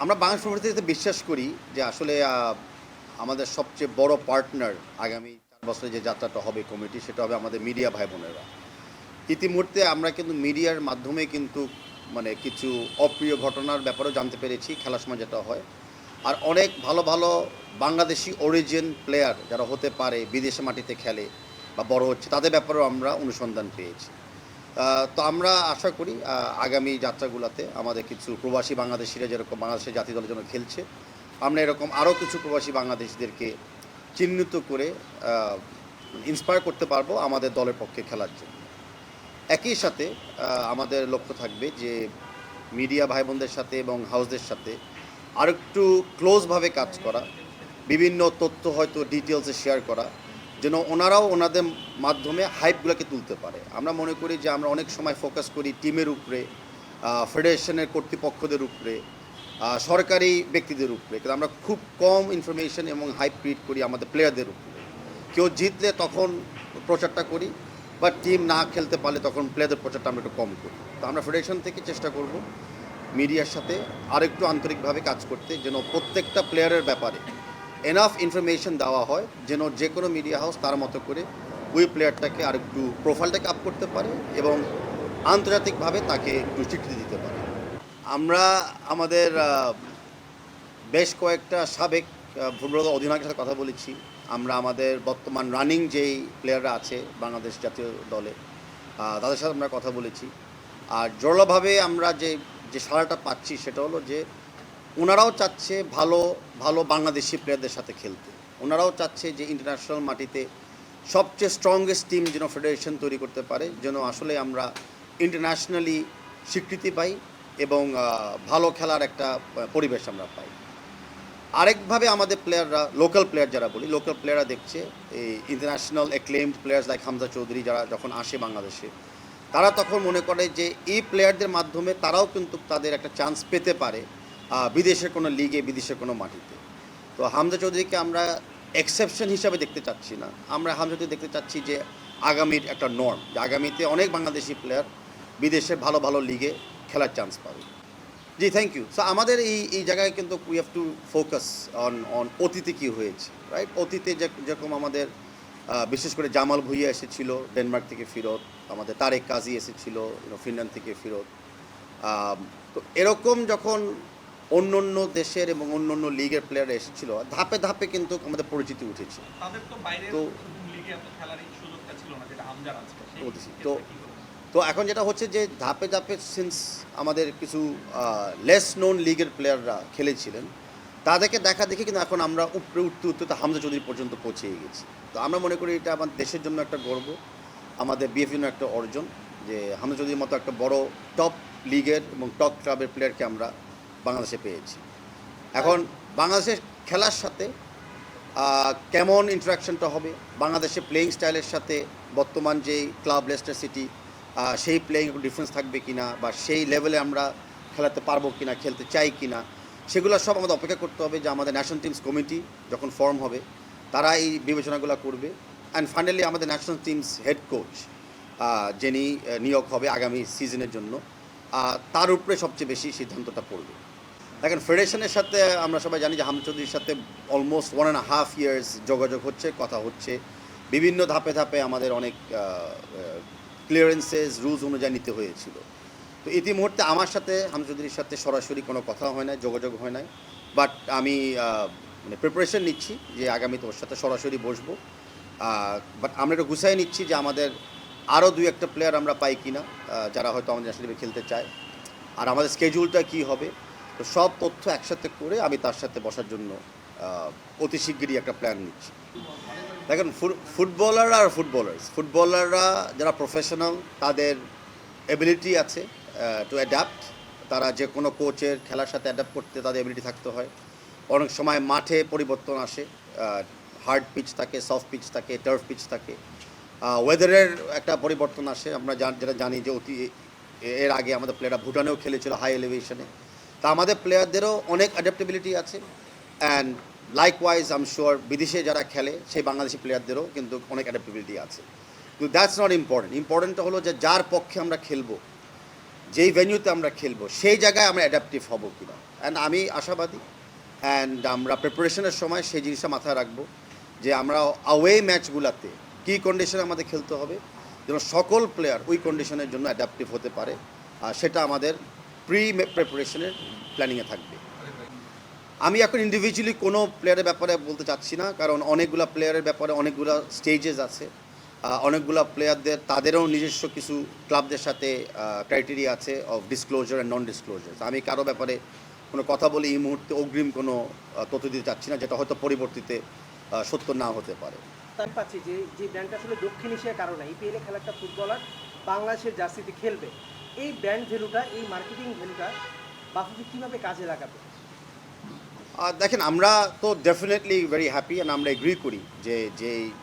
আমরা বাংলাদেশ ইউনিভার্সিটিতে বিশ্বাস করি যে আসলে আমাদের সবচেয়ে বড় পার্টনার আগামী 4 বছরে যে যাত্রাটা হবে কমিটি, সেটা হবে আমাদের মিডিয়া ভাই বোনেরা। ইতিমধ্যে আমরা কিন্তু মিডিয়ার মাধ্যমে কিন্তু মানে কিছু অপ্রিয় ঘটনার ব্যাপারেও জানতে পেরেছি খেলার সময় যেটা হয়। আর অনেক ভালো ভালো বাংলাদেশি অরিজিন প্লেয়ার যারা হতে পারে বিদেশে মাটিতে খেলে বা বড় হচ্ছে, তাদের ব্যাপারেও আমরা অনুসন্ধান পেয়েছি। তো আমরা আশা করি আগামী যাত্রাগুলোতে আমাদের কিছু প্রবাসী বাংলাদেশিরা যেরকম বাংলাদেশের জাতীয় দলের জন্য খেলছে, আমরা এরকম আরও কিছু প্রবাসী বাংলাদেশিদেরকে চিহ্নিত করে ইন্সপায়ার করতে পারবো আমাদের দলের পক্ষে খেলার জন্য। একই সাথে আমাদের লক্ষ্য থাকবে যে মিডিয়া ভাই বোনদের সাথে এবং হাউসদের সাথে আরেকটু ক্লোজভাবে কাজ করা, বিভিন্ন তথ্য হয়তো ডিটেলসে শেয়ার করা, যেন ওনারাও ওনাদের মাধ্যমে হাইপগুলোকে তুলতে পারে। আমরা মনে করি যে আমরা অনেক সময় ফোকাস করি টিমের উপরে, ফেডারেশনের কর্তৃপক্ষদের উপরে, সরকারি ব্যক্তিদের উপরে, কিন্তু আমরা খুব কম ইনফরমেশন এবং হাইপ ক্রিয়েট করি আমাদের প্লেয়ারদের উপরে। কেউ জিতলে তখন প্রচারটা করি, বা টিম না খেলতে পারলে তখন প্লেয়ারদের প্রচারটা আমরা একটু কম করি। তো আমরা ফেডারেশন থেকে চেষ্টা করব মিডিয়ার সাথে আরেকটু আন্তরিকভাবে কাজ করতে, যেন প্রত্যেকটা প্লেয়ারের ব্যাপারে এনাফ ইনফরমেশন দেওয়া হয়, যেন যে কোনো মিডিয়া হাউস তার মতো করে ওই প্লেয়ারটাকে আরেকটু প্রোফাইলটাকে আপ করতে পারে এবং আন্তর্জাতিকভাবে তাকে একটু স্বীকৃতি দিতে পারে। আমরা আমাদের বেশ কয়েকটা সাবেক ফুটবল অধিনায়কের সাথে কথা বলেছি। আমরা আমাদের বর্তমান রানিং যেই প্লেয়াররা আছে বাংলাদেশ জাতীয় দলে, তাদের সাথে আমরা কথা বলেছি। আর জোরালোভাবে আমরা যে যে সাড়াটা পাচ্ছি সেটা হলো যে ওনারাও চাচ্ছে ভালো ভালো বাংলাদেশি প্লেয়ারদের সাথে খেলতে। ওনারাও চাচ্ছে যে ইন্টারন্যাশনাল মাটিতে সবচেয়ে স্ট্রংগেস্ট টিম যেন ফেডারেশন তৈরি করতে পারে, যেন আসলে আমরা ইন্টারন্যাশনালি স্বীকৃতি পাই এবং ভালো খেলার একটা পরিবেশ আমরা পাই। আরেকভাবে আমাদের প্লেয়াররা, লোকাল প্লেয়ার যারা বলি, লোকাল প্লেয়াররা দেখছে এই international acclaimed players like Hamza Chowdhury যারা যখন আসে বাংলাদেশে, তারা তখন মনে করে যে এই প্লেয়ারদের মাধ্যমে তারাও কিন্তু তাদের একটা চান্স পেতে পারে বিদেশের কোনো লিগে, বিদেশের কোনো মাটিতে। তো হামজা চৌধুরীকে আমরা এক্সেপশন হিসাবে দেখতে চাচ্ছি না, আমরা হামজা চৌধুরী দেখতে চাচ্ছি যে আগামীর একটা নর্ম, যে আগামীতে অনেক বাংলাদেশি প্লেয়ার বিদেশের ভালো ভালো লিগে খেলার চান্স পাবে। জি, থ্যাংক ইউ। সো আমাদের এই জায়গায় কিন্তু we have to focus on অতীতে কী হয়েছে, রাইট? অতীতে যেরকম আমাদের বিশেষ করে জামাল ভুঁইয়া এসেছিল ডেনমার্ক থেকে ফেরত, আমাদের তারেক কাজী এসেছিল ফিনল্যান্ড থেকে ফেরত। তো এরকম যখন অন্য অন্য দেশের এবং অন্য অন্য লিগের প্লেয়াররা এসেছিল, ধাপে ধাপে কিন্তু আমাদের পরিচিতি উঠেছে। তো তো তো এখন যেটা হচ্ছে যে ধাপে ধাপে সিন্স আমাদের কিছু লেস নোন লিগের প্লেয়াররা খেলেছিলেন, তাদেরকে দেখা দেখি কিন্তু এখন আমরা উপরে উঠতে উঠতে তো হামজা চৌধুরী পর্যন্ত পৌঁছে গেছি। তো আমরা মনে করি এটা আমাদের দেশের জন্য একটা গর্ব, আমাদের বিএফএর জন্য একটা অর্জন, যে হামজা চৌধুরীর মতো একটা বড় টপ লিগের এবং টপ ক্লাবের প্লেয়ারকে আমরা বাংলাদেশে পেয়েছি। এখন বাংলাদেশের খেলার সাথে কেমন ইন্টারাকশনটা হবে, বাংলাদেশের প্লেয়িং স্টাইলের সাথে বর্তমান যেই ক্লাব লেস্টার সিটি, সেই প্লেয়িং ডিফারেন্স থাকবে কিনা, বা সেই লেভেলে আমরা খেলাতে পারবো কিনা, খেলতে চাই কিনা, সেগুলো সব আমাদের অপেক্ষা করতে হবে যে আমাদের ন্যাশনাল টিমস কমিটি যখন ফর্ম হবে তারা এই বিবেচনাগুলো করবে। অ্যান্ড ফাইনালি আমাদের ন্যাশনাল টিমস হেড কোচ যিনি নিয়োগ হবে আগামী সিজনের জন্য, তার উপরে সবচেয়ে বেশি সিদ্ধান্তটা পড়বে। দেখেন, ফেডারেশনের সাথে আমরা সবাই জানি যে হামজা চৌধুরীর সাথে অলমোস্ট 1.5 ইয়ার্স যোগাযোগ হচ্ছে, কথা হচ্ছে, বিভিন্ন ধাপে ধাপে আমাদের অনেক ক্লিয়ারেন্সেস রুলস অনুযায়ী নিতে হয়েছিল। তো ইতিমুহূর্তে আমার সাথে হামজা চৌধুরীর সাথে সরাসরি কোনো কথা হয় না, যোগাযোগ হয় নাই, বাট আমি মানে প্রিপারেশন নিচ্ছি যে আগামীতে ওর সাথে সরাসরি বসবো। বাট আমরা একটু গুছাই নিচ্ছি যে আমাদের আরও 2-1টা প্লেয়ার আমরা পাই কিনা যারা হয়তো আমাদের ন্যাশনাল টিমে খেলতে চায়, আর আমাদের স্কেডিউলটা কী হবে। তো সব তথ্য একসাথে করে আমি তার সাথে বসার জন্য অতি শিগগিরই একটা প্ল্যান নিচ্ছি। দেখেন, ফুটবলাররা আর ফুটবলাররা যারা প্রফেশনাল, তাদের এবিলিটি আছে টু অ্যাডাপ্ট। তারা যে কোনো কোচের খেলার সাথে অ্যাডাপ্ট করতে তাদের এবিলিটি থাকতে হয়। অনেক সময় মাঠে পরিবর্তন আসে, হার্ড পিচ থাকে, সফট পিচ থাকে, টার্ফ পিচ থাকে, ওয়েদারের একটা পরিবর্তন আসে। আমরা যেটা জানি যে এর আগে আমাদের প্লেয়াররা ভুটানেও খেলেছিল হাই এলিভেশনে। তা আমাদের প্লেয়ারদেরও অনেক অ্যাডাপ্টেবিলিটি আছে, and likewise I am sure বিদেশে যারা খেলে সেই বাংলাদেশি প্লেয়ারদেরও কিন্তু অনেক অ্যাডাপ্টেবিলিটি আছে। কিন্তু দ্যাটস নট ইম্পর্টেন্ট। ইম্পর্টেন্টটা হলো যে যার পক্ষে আমরা খেলবো, যেই ভেন্যুতে আমরা খেলবো, সেই জায়গায় আমরা অ্যাডাপটিভ হব কিনা। অ্যান্ড আমি আশাবাদী অ্যান্ড আমরা প্রিপারেশনের সময় সেই জিনিসটা মাথায় রাখবো যে আমরা অ্যাওয়ে ম্যাচগুলোতে কী কন্ডিশনে আমাদের খেলতে হবে যেন সকল প্লেয়ার ওই কন্ডিশনের জন্য অ্যাডাপটিভ হতে পারে, আর সেটা আমাদের প্রিপারেশনের প্ল্যানিংয়ে থাকবে। আমি এখন ইন্ডিভিজুয়ালি কোনো প্লেয়ারের ব্যাপারে বলতে চাচ্ছি না, কারণ অনেকগুলো প্লেয়ারের ব্যাপারে অনেকগুলো স্টেজেস আছে, অনেকগুলো প্লেয়ারদের তাদেরও নিজস্ব কিছু ক্লাবদের সাথে ক্রাইটেরিয়া আছে of disclosure and non disclosure. আমি কারো ব্যাপারে কোনো কথা বলে এই মুহূর্তে অগ্রিম কোনো তথ্য দিতে চাচ্ছি না, যেটা হয়তো পরবর্তীতে সত্য না হতে পারে। আমি পাচ্ছি যে ব্র্যান্ডটা আসলে দক্ষিণ এশিয়ার কারণে ইপিএলে খেলা একটা ফুটবলার বাংলাদেশের জার্সিতে খেলবে, এই ব্র্যান্ড ভ্যালুটা, এই মার্কেটিং ভ্যালুটা বাফুফে কীভাবে কাজে লাগাবে? দেখেন, আমরা তো ডেফিনেটলি ভেরি হ্যাপি অ্যান্ড আমরা এগ্রি করি যে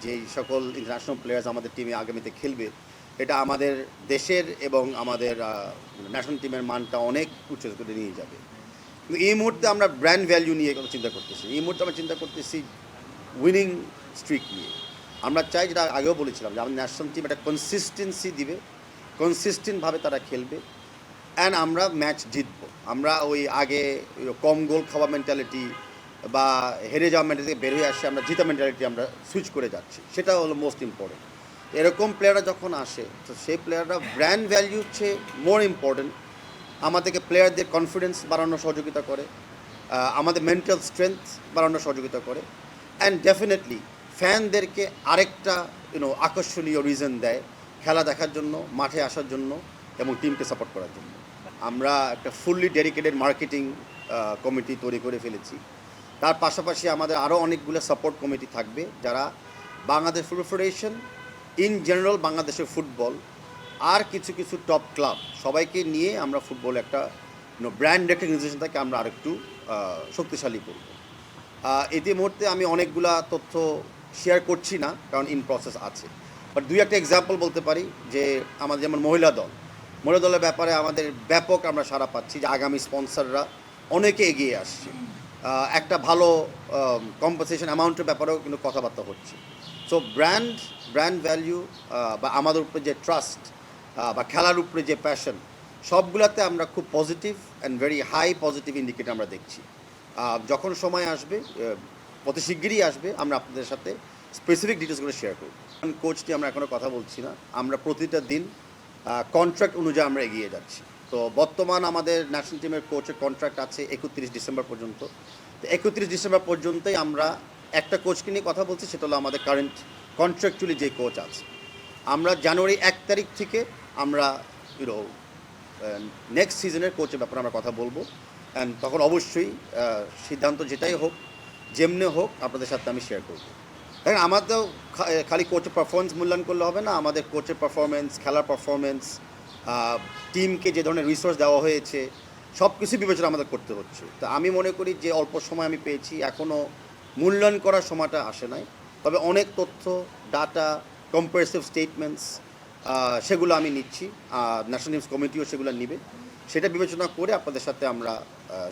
যেই সকল ইন্টারন্যাশনাল প্লেয়ার্স আমাদের টিমে আগামীতে খেলবে, এটা আমাদের দেশের এবং আমাদের ন্যাশনাল টিমের মানটা অনেক উচ্চ করে নিয়ে যাবে। কিন্তু এই মুহূর্তে আমরা ব্র্যান্ড ভ্যালু নিয়ে কথা চিন্তা করতেছি, এই মুহূর্তে আমরা চিন্তা করতেছি উইনিং স্ট্রিক নিয়ে। আমরা চাই, যেটা আগেও বলেছিলাম, যে আমাদের ন্যাশনাল টিম একটা কনসিস্টেন্সি দিবে, কনসিস্টেন্টভাবে তারা খেলবে অ্যান্ড আমরা ম্যাচ জিতবো। আমরা ওই আগে কম গোল খাওয়া মেন্টালিটি বা হেরে যাওয়া মেন্টালিটি বের হয়ে আসছে, আমরা জিতা মেন্টালিটি আমরা সুইচ করে যাচ্ছি, সেটা হলো মোস্ট ইম্পর্টেন্ট। এরকম প্লেয়াররা যখন আসে, তো সেই প্লেয়াররা ব্র্যান্ড ভ্যালু হচ্ছে মোর ইম্পর্টেন্ট। আমাদেরকে প্লেয়ারদের কনফিডেন্স বাড়ানোর সহযোগিতা করে, আমাদের মেন্টাল স্ট্রেংথ বাড়ানোর সহযোগিতা করে, অ্যান্ড ডেফিনেটলি ফ্যানদেরকে আরেকটা আকর্ষণীয় রিজন দেয় খেলা দেখার জন্য, মাঠে আসার জন্য এবং টিমকে সাপোর্ট করার জন্য। আমরা একটা ফুললি ডেডিকেটেড মার্কেটিং কমিটি তৈরি করে ফেলেছি। তার পাশাপাশি আমাদের আরও অনেকগুলো সাপোর্ট কমিটি থাকবে, যারা Bangladesh football federation, in general বাংলাদেশের ফুটবল, আর কিছু কিছু টপ ক্লাব সবাইকে নিয়ে আমরা ফুটবল একটা ব্র্যান্ড রেকগনাইজেশনটাকে আমরা আরেকটু শক্তিশালী করব। ইতিমধ্যে আমি অনেকগুলা তথ্য শেয়ার করছি না, কারণ ইন প্রসেস আছে। বাট দুই একটা এক্সাম্পল বলতে পারি যে আমাদের যেমন মহিলা দলের ব্যাপারে আমাদের ব্যাপক আমরা সাড়া পাচ্ছি, যে আগামী স্পন্সররা অনেকে এগিয়ে আসছে, একটা ভালো কম্পেনসেশন অ্যামাউন্টের ব্যাপারেও কিন্তু কথাবার্তা হচ্ছে। সো ব্র্যান্ড ভ্যালু বা আমাদের উপরে যে ট্রাস্ট বা খেলার উপরে যে প্যাশন, সবগুলোতে আমরা খুব positive and very high positive indicator আমরা দেখছি। যখন সময় আসবে, অতি শিগগিরই আসবে, আমরা আপনাদের সাথে স্পেসিফিক ডিটেলসগুলো শেয়ার করব। কোচ নিয়ে আমরা এখনও কথা বলছি না, আমরা প্রতিটা দিন কন্ট্রাক্ট অনুযায়ী আমরা এগিয়ে যাচ্ছি। তো বর্তমান আমাদের ন্যাশনাল টিমের কোচের কন্ট্রাক্ট আছে 31 ডিসেম্বর পর্যন্ত। তো 31 ডিসেম্বর পর্যন্তই আমরা একটা কোচকে নিয়ে কথা বলছি, সেটা হলো আমাদের কারেন্ট কন্ট্রাকচুয়ালি যে কোচ আছে। আমরা জানুয়ারি 1 তারিখ থেকে আমরা নেক্সট সিজনের কোচের ব্যাপারে আমরা কথা বলবো, অ্যান্ড তখন অবশ্যই সিদ্ধান্ত যেটাই হোক, যেমনি হোক, আপনাদের সাথে আমি শেয়ার করব। দেখেন, আমাদেরও খালি কোচের পারফরমেন্স মূল্যায়ন করলে হবে না, আমাদের কোচের পারফরমেন্স, খেলার পারফরমেন্স, টিমকে যে ধরনের রিসোর্স দেওয়া হয়েছে, সব কিছু বিবেচনা আমাদের করতে হচ্ছে। তো আমি মনে করি যে অল্প সময় আমি পেয়েছি, এখনও মূল্যায়ন করার সময়টা আসে নাই, তবে অনেক তথ্য, ডাটা, কম্পারেটিভ স্টেটমেন্টস, সেগুলো আমি নিচ্ছি, ন্যাশনাল নিউজ কমিটিও সেগুলো নেবে। সেটা বিবেচনা করে আপনাদের সাথে আমরা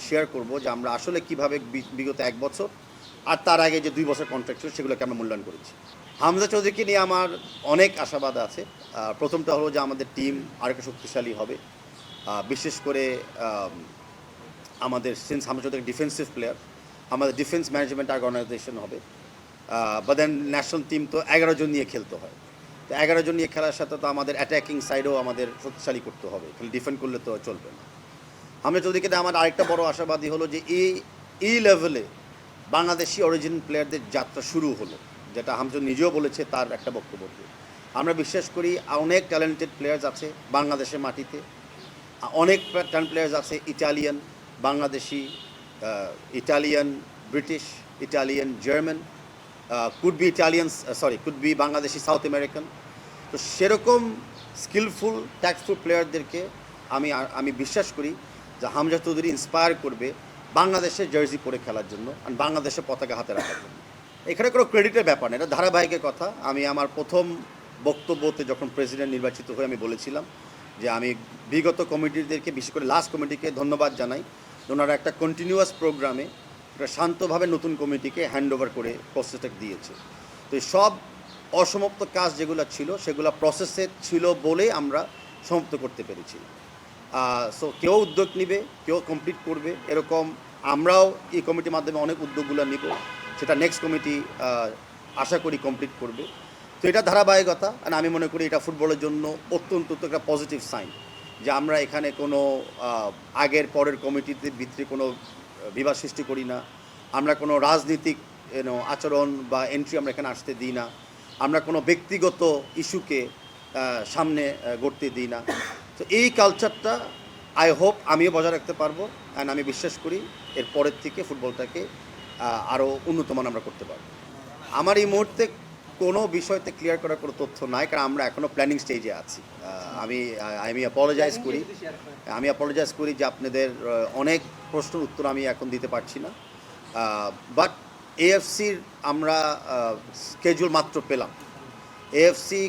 শেয়ার করব যে আমরা আসলে কীভাবে বিগত 1 বছর আর তার আগে যে 2 বছর কন্ট্রাক্ট ছিল, সেগুলোকে আমরা মূল্যায়ন করেছি। হামজা চৌধুরীকে নিয়ে আমার অনেক আশাবাদ আছে। প্রথমটা হলো যে আমাদের টিম আরেকটু শক্তিশালী হবে, বিশেষ করে আমাদের since Hamza Chowdhury defensive player, আমাদের ডিফেন্স ম্যানেজমেন্ট অর্গানাইজেশন হবে। বা দেন ন্যাশনাল টিম তো 11 জন নিয়ে খেলতে হয়, তো 11 জন নিয়ে খেলার সাথে তো আমাদের অ্যাটাকিং সাইডেও আমাদের শক্তিশালী করতে হবে, খালি ডিফেন্ড করলে তো চলবে না। হামজা চৌধুরীকে আমার আরেকটা বড় আশাবাদী হলো যে এই লেভেলে বাংলাদেশি অরিজিন প্লেয়ারদের যাত্রা শুরু হলো, যেটা হামজা নিজেও বলেছে তার একটা বক্তব্য। আমরা বিশ্বাস করি অনেক ট্যালেন্টেড প্লেয়ার্স আছে বাংলাদেশের মাটিতে, অনেক ট্যালেন্ট প্লেয়ার্স আছে Italian, Bangladeshi, Italian, British, Italian, German, could be Bangladeshi, south American. তো সেরকম স্কিলফুল, ট্যাক্টফুল প্লেয়ারদেরকে আমি বিশ্বাস করি যে হামজা চৌধুরী ইন্সপায়ার করবে বাংলাদেশের জার্সি পরে খেলার জন্য আর বাংলাদেশের পতাকা হাতে রাখার জন্য। এখানে কোনো ক্রেডিটের ব্যাপার না, এটা ধারাবাহিকের কথা। আমি আমার প্রথম বক্তব্যতে যখন প্রেসিডেন্ট নির্বাচিত হয়ে আমি বলেছিলাম যে আমি বিগত কমিটিদেরকে, বিশেষ করে লাস্ট কমিটিকে ধন্যবাদ জানাই, ওনারা একটা কন্টিনিউয়াস প্রোগ্রামে একটা শান্তভাবে নতুন কমিটিকে হ্যান্ড ওভার করে প্রসেসটা দিয়েছে। তো সব অসমাপ্ত কাজ যেগুলো ছিল, সেগুলো প্রসেসে ছিল বলে আমরা সমাপ্ত করতে পেরেছি। সো কেউ উদ্যোগ নিবে, কেউ কমপ্লিট করবে, এরকম আমরাও এই কমিটির মাধ্যমে অনেক উদ্যোগগুলো নিব, সেটা নেক্সট কমিটি আশা করি কমপ্লিট করবে। তো এটা ধারাবাহিকতা, আর আমি মনে করি এটা ফুটবলের জন্য অত্যন্ত একটা পজিটিভ সাইন যে আমরা এখানে কোনো আগের পরের কমিটিতে ভিতরে কোনো বিবাদ সৃষ্টি করি না, আমরা কোনো রাজনীতিক আচরণ বা এন্ট্রি আমরা এখানে আসতে দিই না, আমরা কোনো ব্যক্তিগত ইস্যুকে সামনে গড়তে দিই না। তো এই কালচারটা আই হোপ আমিও বজায় রাখতে পারবো, অ্যান্ড আমি বিশ্বাস করি এর পরের থেকে ফুটবলটাকে আরও উন্নতমান আমরা করতে পারবো। আমার এই মুহূর্তে কোনো বিষয়তে ক্লিয়ার করার কোনো তথ্য নাই, কারণ আমরা এখনও প্ল্যানিং স্টেজে আছি। আমি অ্যাপোলোজাইজ করি, যে আপনাদের অনেক প্রশ্নের উত্তর আমি এখন দিতে পারছি না। বাট এএফসির আমরা স্কেজুল মাত্র পেলাম, এএফসি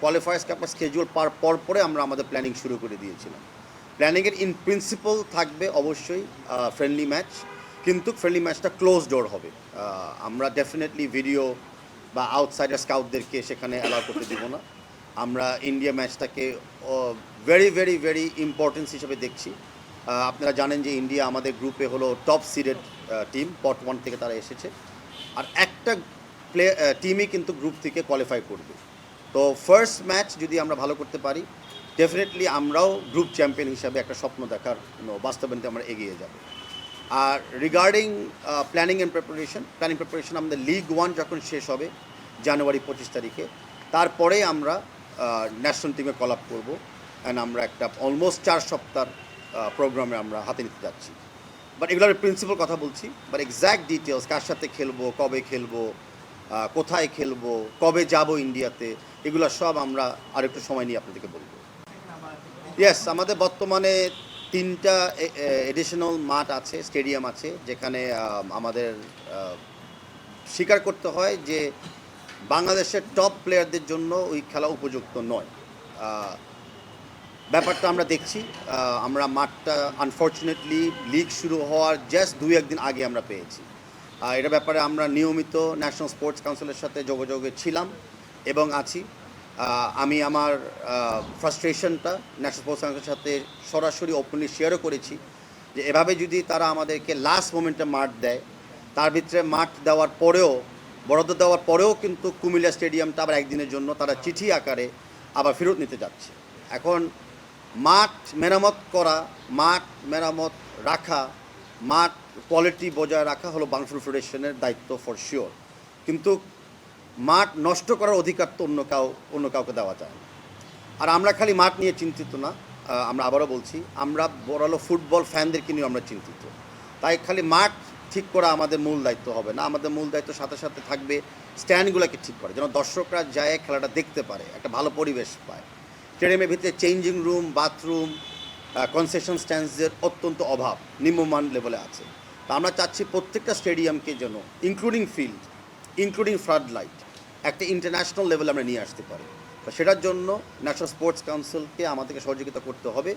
কোয়ালিফায়ার্স কাপের স্কেজুল পরে আমরা আমাদের প্ল্যানিং শুরু করে দিয়েছিলাম। প্ল্যানিংয়ের ইন প্রিন্সিপাল থাকবে অবশ্যই ফ্রেন্ডলি ম্যাচ, কিন্তু ফ্রেন্ডলি ম্যাচটা ক্লোজ ডোর হবে। আমরা ডেফিনেটলি ভিডিও বা আউটসাইডার স্কাউটদেরকে সেখানে অ্যালাউ করতে দিব না। আমরা ইন্ডিয়া ম্যাচটাকে ভেরি ভেরি ভেরি ইম্পর্টেন্স হিসেবে দেখছি। আপনারা জানেন যে ইন্ডিয়া আমাদের গ্রুপে হলো টপ সিডেড টিম, পট 1 থেকে তারা এসেছে, আর একটা টিমই কিন্তু গ্রুপ থেকে কোয়ালিফাই করবে। তো ফার্স্ট ম্যাচ যদি আমরা ভালো করতে পারি, ডেফিনেটলি আমরাও গ্রুপ চ্যাম্পিয়ন হিসাবে একটা স্বপ্ন দেখার বাস্তবায়নতে আমরা এগিয়ে যাব। আর রিগার্ডিং প্ল্যানিং প্রিপারেশন আমাদের লিগ 1 যখন শেষ হবে জানুয়ারি 25 তারিখে, তারপরে আমরা ন্যাশনাল টিমে কল আপ করবো, অ্যান্ড আমরা একটা অলমোস্ট 4 সপ্তাহ প্রোগ্রামে আমরা হাতে নিতে যাচ্ছি। বাট এগুলোর প্রিন্সিপাল কথা বলছি, বাট এক্স্যাক্ট ডিটেলস, কার সাথে খেলবো, কবে খেলবো, কোথায় খেলবো, কবে যাব ইন্ডিয়াতে, এগুলো সব আমরা আরেকটু সময় নিয়ে আপনাদেরকে বলবো। ইয়েস, আমাদের বর্তমানে 3টা এডিশনাল মাঠ আছে, স্টেডিয়াম আছে, যেখানে আমাদের স্বীকার করতে হয় যে বাংলাদেশের টপ প্লেয়ারদের জন্য ওই খেলা উপযুক্ত নয়। ব্যাপারটা আমরা দেখছি। আমরা মাঠটা আনফর্চুনেটলি লিগ শুরু হওয়ার জাস্ট 2-1 দিন আগে আমরা পেয়েছি। এটা ব্যাপারে আমরা নিয়মিত ন্যাশনাল স্পোর্টস কাউন্সিলের সাথে যোগাযোগে ছিলাম এবং আছি। আমি আমার ফ্রাস্ট্রেশনটা ন্যাশনাল স্পোর্টস কাউন্সিলের সাথে সরাসরি ওপেনলি শেয়ারও করেছি যে এভাবে যদি তারা আমাদেরকে লাস্ট মোমেন্টে মাঠ দেয়, তার ভিতরে মাঠ দেওয়ার পরেও, বরাদ্দ দেওয়ার পরেও কিন্তু কুমিল্লা স্টেডিয়ামটা আবার একদিনের জন্য তারা চিঠি আকারে আবার ফেরত নিতে যাচ্ছে। এখন মাঠ মেরামত করা, মাঠ মেরামত রাখা, মাঠ কোয়ালিটি বজায় রাখা হলো বাংলাদেশ ফেডারেশনের দায়িত্ব ফর শিওর, কিন্তু মাঠ নষ্ট করার অধিকার তো অন্য কাউকে দেওয়া যায় না। আর আমরা খালি মাঠ নিয়ে চিন্তিত না, আমরা আবারও বলছি, আমরা বড় ফুটবল ফ্যানদেরকে নিয়ে আমরা চিন্তিত। তাই খালি মাঠ ঠিক করা আমাদের মূল দায়িত্ব হবে না, আমাদের মূল দায়িত্ব সাথে সাথে থাকবে স্ট্যান্ডগুলোকে ঠিক করা, যেন দর্শকরা যায় খেলাটা দেখতে পারে, একটা ভালো পরিবেশ পায়। স্টেডিয়ামের ভিতরে চেঞ্জিং রুম, বাথরুম, কনসেশন স্ট্যান্ডসের অত্যন্ত অভাব, নিম্নমান লেভেলে আছে। তা আমরা চাচ্ছি প্রত্যেকটা স্টেডিয়ামকে যেন including field, including flood light, একটা ইন্টারন্যাশনাল লেভেলে আমরা নিয়ে আসতে পারি। তো সেটার জন্য ন্যাশনাল স্পোর্টস কাউন্সিলকে আমাদেরকে সহযোগিতা করতে হবে।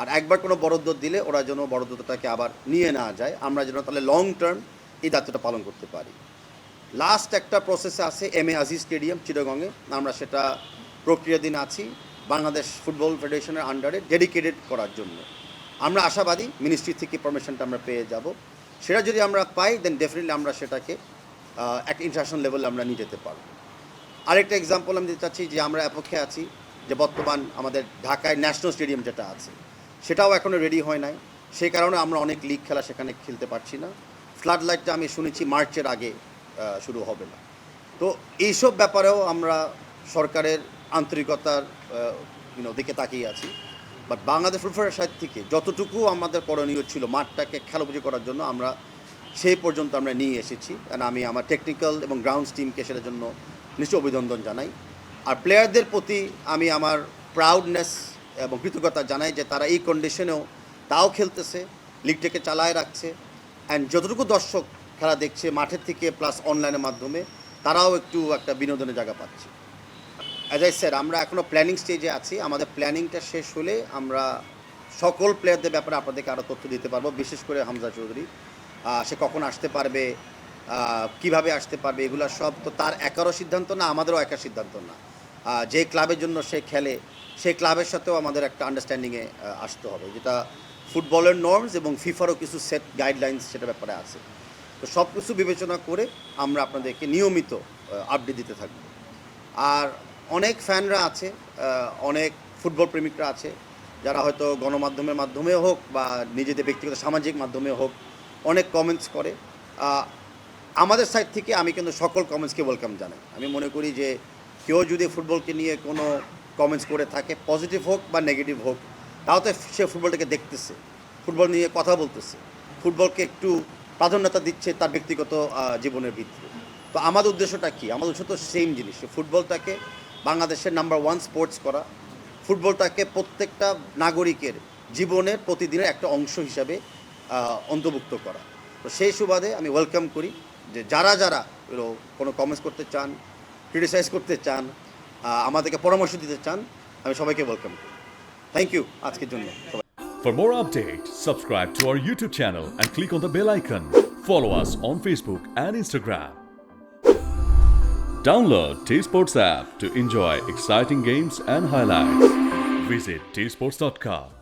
আর একবার কোনো বরাদ্দ দিলে ওরা যেন বরাদ্দটাকে আবার নিয়ে না যায়, আমরা যেন তাহলে লং টার্ম এই দায়িত্বটা পালন করতে পারি। লাস্ট একটা প্রসেসে আছে এম এ আজিজ স্টেডিয়াম চিটাগংয়ে, আমরা সেটা প্রক্রিয়াধীন আছি বাংলাদেশ ফুটবল ফেডারেশনের আন্ডারে ডেডিকেটেড করার জন্য। আমরা আশাবাদী মিনিস্ট্রি থেকে পারমিশনটা আমরা পেয়ে যাব। সেটা যদি আমরা পাই, দেন ডেফিনেটলি আমরা সেটাকে একটা ইন্টারন্যাশনাল লেভেলে আমরা নিয়ে যেতে পারব। আরেকটা এক্সাম্পল আমি দিতে চাচ্ছি যে আমরা অপেক্ষে আছি যে বর্তমান আমাদের ঢাকায় ন্যাশনাল স্টেডিয়াম যেটা আছে সেটাও এখনও রেডি হয় নাই, সেই কারণে আমরা অনেক লিগ খেলা সেখানে খেলতে পারছি না। ফ্লাড লাইটটা আমি শুনেছি মার্চের আগে শুরু হবে না। তো এইসব ব্যাপারেও আমরা সরকারের আন্তরিকতার দিকে তাকিয়ে আছি। বাট বাংলাদেশ ফুটবলের সাইড থেকে যতটুকু আমাদের করণীয় ছিল মাঠটাকে খেলাপুজি করার জন্য, আমরা সেই পর্যন্ত আমরা নিয়ে এসেছি। কারণ আমি আমার টেকনিক্যাল এবং গ্রাউন্ডস টিমকে সেটার জন্য নিশ্চয় অভিনন্দন জানাই। আর প্লেয়ারদের প্রতি আমি আমার প্রাউডনেস এবং কৃতজ্ঞতা জানাই যে তারা এই কন্ডিশনেও তাও খেলতেছে, লিগটাকে চালায় রাখছে, অ্যান্ড যতটুকু দর্শক খেলা দেখছে মাঠের থেকে প্লাস অনলাইনের মাধ্যমে, তারাও একটু একটা বিনোদনের জায়গা পাচ্ছে। অ্যাজ আই স্যার, আমরা এখনও প্ল্যানিং স্টেজে আছি। আমাদের প্ল্যানিংটা শেষ হলে আমরা সকল প্লেয়ারদের ব্যাপারে আপনাদেরকে আরও তথ্য দিতে পারবো, বিশেষ করে হামজা চৌধুরী, সে কখন আসতে পারবে, কিভাবে আসতে পারবে, এগুলো সব তো তার একারও সিদ্ধান্ত না, আমাদেরও একার সিদ্ধান্ত না। যে ক্লাবের জন্য সে খেলে সেই ক্লাবের সাথেও আমাদের একটা আন্ডারস্ট্যান্ডিংয়ে আসতে হবে, যেটা ফুটবলের নর্মস এবং ফিফারও কিছু সেট গাইডলাইন্স সেটার ব্যাপারে আছে। তো সব কিছু বিবেচনা করে আমরা আপনাদেরকে নিয়মিত আপডেট দিতে থাকব। আর অনেক ফ্যানরা আছে, অনেক ফুটবল প্রেমিকরা আছে যারা হয়তো গণমাধ্যমের মাধ্যমে হোক বা নিজেদের ব্যক্তিগত সামাজিক মাধ্যমে হোক অনেক কমেন্টস করে। আমাদের সাইড থেকে আমি কিন্তু সকল কমেন্টসকে ওয়েলকাম জানাই। আমি মনে করি যে কেউ যদি ফুটবলকে নিয়ে কোনো কমেন্টস করে থাকে, পজিটিভ হোক বা নেগেটিভ হোক, তাও তো সে ফুটবলটাকে দেখতেছে, ফুটবল নিয়ে কথা বলতেছে, ফুটবলকে একটু প্রাধান্যতা দিচ্ছে তার ব্যক্তিগত জীবনের ভিত্তিতে। তো আমাদের উদ্দেশ্যটা কী? আমাদের উদ্দেশ্য তো সেম জিনিস, ফুটবলটাকে বাংলাদেশের নাম্বার 1 স্পোর্টস করা, ফুটবলটাকে প্রত্যেকটা নাগরিকের জীবনের প্রতিদিনের একটা অংশ হিসাবে অন্তর্ভুক্ত করা। তো সেই সুবাদে আমি ওয়েলকাম করি যে যারা যারা কোনো কমেন্টস করতে চান, ক্রিটিসাইজ করতে চান, আমাদেরকে পরামর্শ দিতে চান, আমি সবাইকে ওয়েলকাম করি। থ্যাংক ইউ আজকের জন্য সবাই। For more updates, subscribe to our YouTube channel and click on the bell icon. Follow us on Facebook and Instagram. Download T-Sports app to enjoy exciting games and highlights. Visit tsports.com.